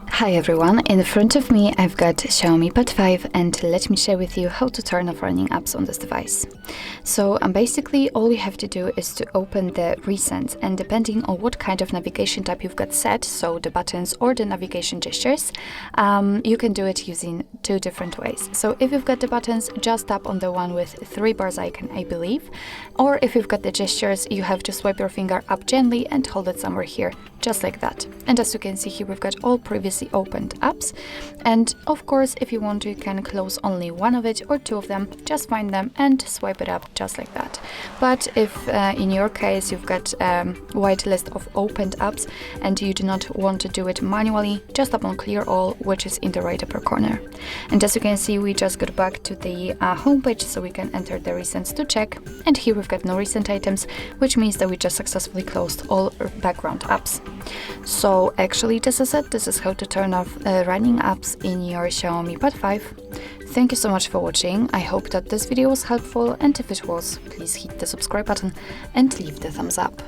Hi everyone, in front of me I've got XIAOMI Pad 5 and let me share with you how to turn off running apps on this device. So basically all you have to do is to open the recent, and depending on what kind of navigation tab you've got set, so the buttons or the navigation gestures, you can do it using two different ways. So if you've got the buttons, just tap on the one with 3 bars icon, I believe, or if you've got the gestures, you have to swipe your finger up gently and hold it somewhere here, just like that. And as you can see here, we've got all previously opened apps, and of course if you want to, you can close only one of it or two of them, just find them and swipe it up just like that. But if in your case you've got a wide list of opened apps and you do not want to do it manually, just tap on clear all, which is in the right upper corner. And as you can see, we just got back to the home page, so we can enter the recents to check, and here we've got no recent items, which means that we just successfully closed all background apps. So actually this is it. This is how to turn off running apps in your XIAOMI Pad 5. Thank you so much for watching. I hope that this video was helpful, and if it was, please hit the subscribe button and leave the thumbs up.